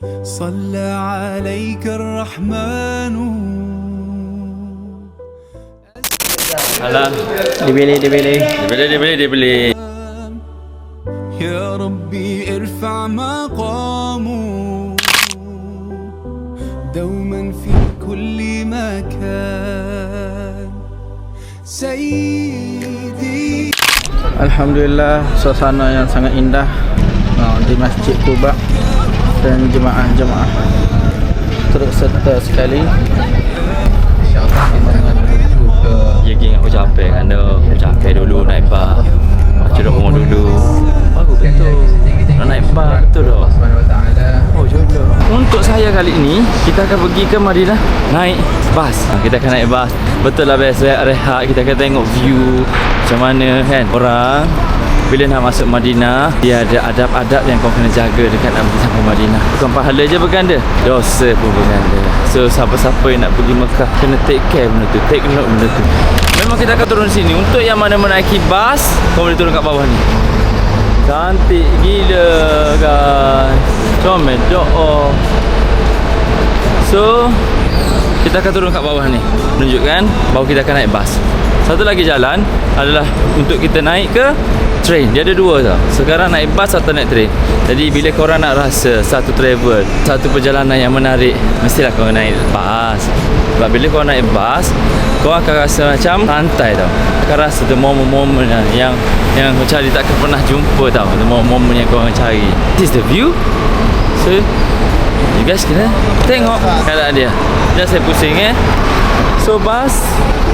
صلى عليك الرحمن. Alah, Dibeli. dibeli. يا ربي ارفع مقامه دوما في كل مكان سيدي. Alhamdulillah, suasana yang sangat indah di Masjid Quba dan jemaah-jemaah turut serta sekali. InsyaAllah kita menuju ke Ya geng, aku capek kan dah. Aku capek dulu naik bas, baca doa dulu. Baru betul nak naik bas betul dah. Oh jodoh. Untuk saya kali ini kita akan pergi ke Madinah naik bas. Kita akan naik bas. Betul lah, biasa rehat, kita akan tengok view macam mana kan orang bila nak masuk Madinah. Dia ada adab-adab yang kau kena jaga dekat nak pergi sampai Madinah. Bukan pahala je berganda, dosa pun berganda. So siapa-siapa yang nak pergi Mekah kena take care benda tu, take note benda tu. Memang kita akan turun sini. Untuk yang mana menaiki bas, kau boleh turun kat bawah ni. Cantik gila guys, comel doa. So kita akan turun kat bawah ni, menunjukkan bahawa kita akan naik bas. Satu lagi jalan adalah untuk kita naik ke train. Dia ada dua tau. Sekarang naik bas atau naik train. Jadi bila korang nak rasa satu travel, satu perjalanan yang menarik, mestilah korang naik bas. Sebab bila korang naik bas, korang akan rasa macam santai tau. Akan rasa the moment-moment yang macam dia takkan pernah jumpa tau. The moment yang korang cari. This is the view. So you guys kena tengok keadaan dia. Jangan saya pusing So bas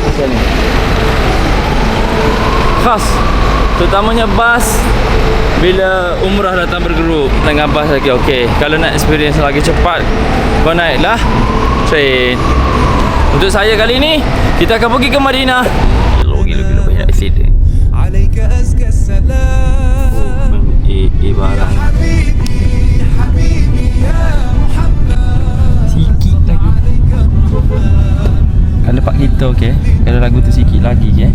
macam ni khas, terutamanya bas bila umrah datang bergerup. Tengah bas lagi okey. Kalau nak experience lagi cepat, kau naiklah train. Untuk saya kali ni kita akan pergi ke Madinah. Gila banyak accident. عليك أزكى السلام Barang حبيبي حبيبي يا محمد. sikit lagi. Kalau pak kita okey, kalau lagu tu sikit lagi je.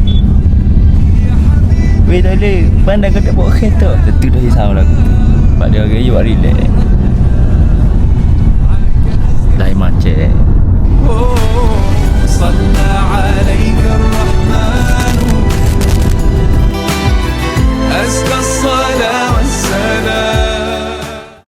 Weh tak boleh, pandang kau tak bawa kereta. Tentu dah risau lagu tu. Sebab dia orang you are relax. Dah macet. صلى عليك الرحمن أزكى